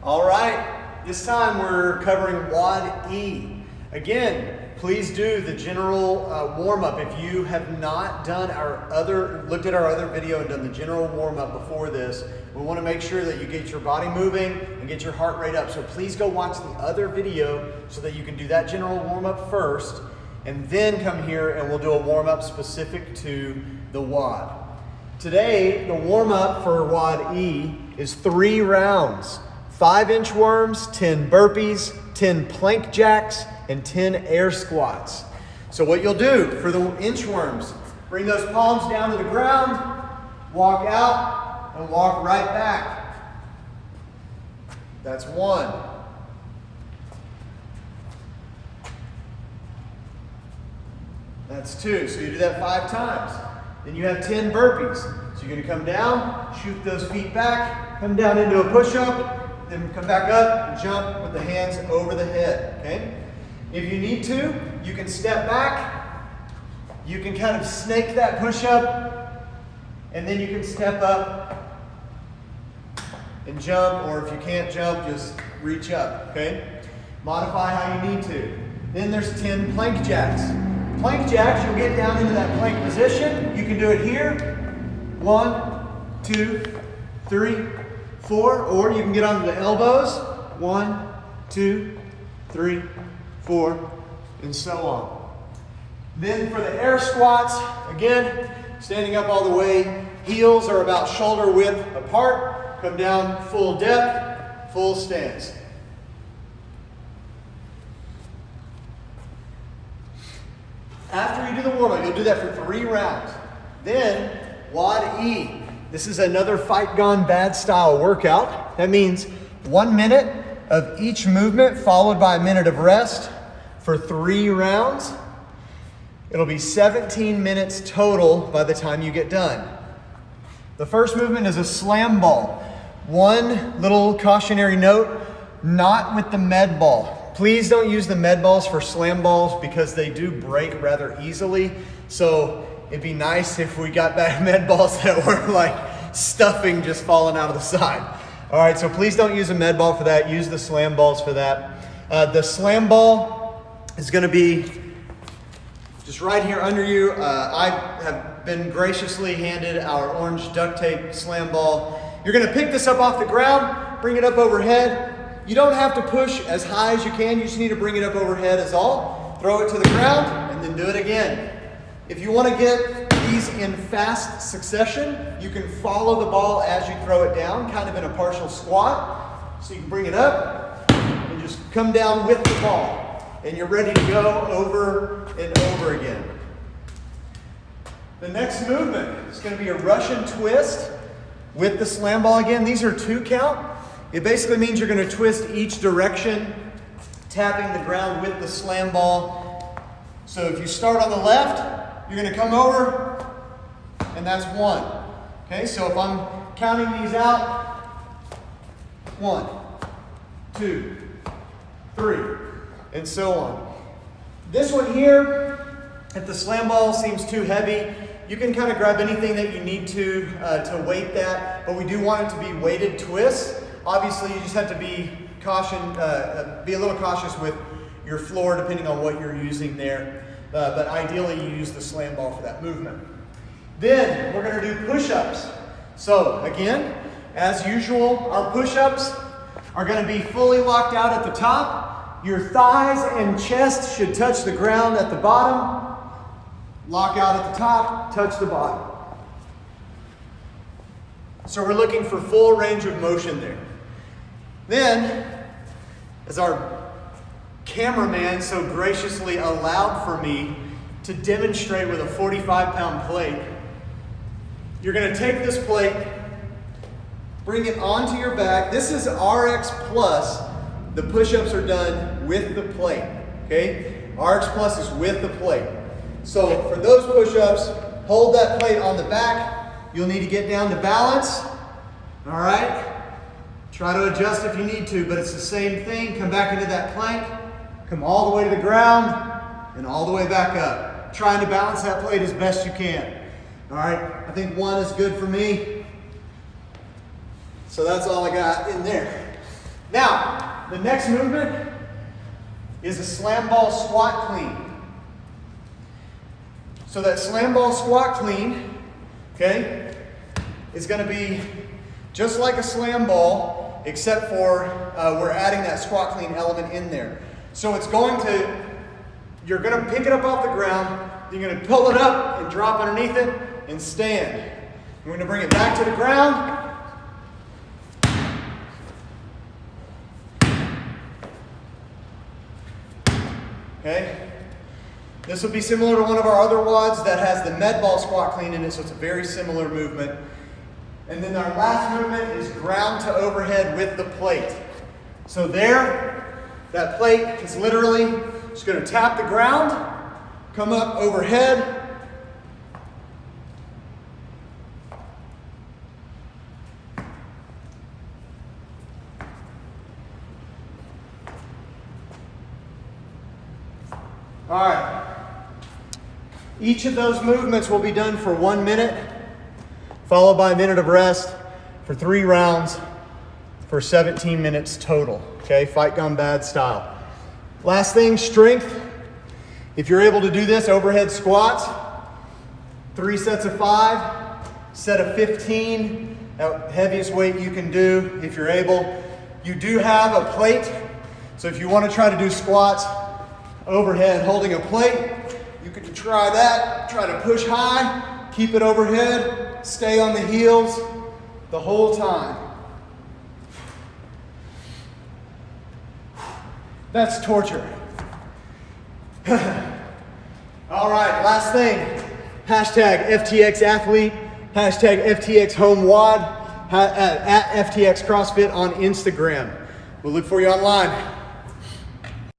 All right, this time we're covering WOD E. Again, please do the general warm-up. If you have not done looked at our other video and done the general warm-up before this, we want to make sure that you get your body moving and get your heart rate up. So please go watch the other video so that you can do that general warm-up first, and then come here and we'll do a warm-up specific to the WOD. Today, the warm-up for WOD E is 3 rounds. 5 inchworms, 10 burpees, 10 plank jacks, and 10 air squats. So what you'll do for the inchworms, bring those palms down to the ground, walk out, and walk right back. That's 1. That's 2. So you do that 5 times. Then you have 10 burpees. So you're going to come down, shoot those feet back, come down into a push-up, then come back up and jump with the hands over the head, okay? If you need to, you can step back. You can kind of snake that push-up, and then you can step up and jump, or if you can't jump, just reach up, okay? Modify how you need to. Then there's 10 plank jacks. Plank jacks, you'll get down into that plank position. You can do it here. 1, 2, 3, 4, or you can get onto the elbows. 1, 2, 3, 4, and so on. Then for the air squats, again, standing up all the way, heels are about shoulder width apart, come down full depth, full stance. After you do the warm-up, you'll do that for 3 rounds. Then, WOD E. This is another Fight Gone Bad style workout. That means 1 minute of each movement followed by a minute of rest for 3 rounds. It'll be 17 minutes total by the time you get done. The first movement is a slam ball. One little cautionary note, not with the med ball. Please don't use the med balls for slam balls because they do break rather easily. So it'd be nice if we got back med balls that were like stuffing just falling out of the side. All right, so please don't use a med ball for that. Use the slam balls for that. The slam ball is going to be just right here under you. I have been graciously handed our orange duct tape slam ball. You're going to pick this up off the ground, bring it up overhead. You don't have to push as high as you can. You just need to bring it up overhead is all. Throw it to the ground and then do it again. If you want to get these in fast succession, you can follow the ball as you throw it down, kind of in a partial squat. So you can bring it up and just come down with the ball. And you're ready to go over and over again. The next movement is going to be a Russian twist with the slam ball again. These are 2 count. It basically means you're going to twist each direction, tapping the ground with the slam ball. So if you start on the left, you're going to come over, and that's 1. Okay, so if I'm counting these out, 1, 2, 3, and so on. This one here, if the slam ball seems too heavy, you can kind of grab anything that you need to weight that, but we do want it to be weighted twists. Obviously, you just have to be a little cautious with your floor depending on what you're using there. But ideally, you use the slam ball for that movement. Then we're going to do push-ups. So again, as usual, our push-ups are going to be fully locked out at the top. Your thighs and chest should touch the ground at the bottom. Lock out at the top, touch the bottom. So we're looking for full range of motion there. Then, as our cameraman so graciously allowed for me to demonstrate with a 45-pound plate, you're going to take this plate, bring it onto your back. This is RX Plus. The push-ups are done with the plate, okay? RX Plus is with the plate. So for those push-ups, hold that plate on the back. You'll need to get down to balance, all right? Try to adjust if you need to, but it's the same thing. Come back into that plank, come all the way to the ground, and all the way back up. Trying to balance that plate as best you can. All right, I think 1 is good for me. So that's all I got in there. Now, the next movement is a slam ball squat clean. So that slam ball squat clean, okay, is going to be just like a slam ball, except for we're adding that squat clean element in there. So it's going to, you're going to pick it up off the ground, you're going to pull it up and drop underneath it and stand. We're going to bring it back to the ground. Okay. This will be similar to one of our other WODs that has the med ball squat clean in it, so it's a very similar movement. And then our last movement is ground to overhead with the plate. So there, that plate is literally just going to tap the ground, come up overhead, all right. Each of those movements will be done for 1 minute, followed by a minute of rest for 3 rounds for 17 minutes total. Okay, fight gone bad style. Last thing, strength. If you're able to do this, overhead squats, 3 sets of 5, set of 15, heaviest weight you can do if you're able. You do have a plate, so if you want to try to do squats overhead holding a plate, you could try that. Try to push high, keep it overhead, stay on the heels the whole time. That's torture. All right, last thing. Hashtag FTX athlete, hashtag FTX home WOD, at FTX CrossFit on Instagram. We'll look for you online.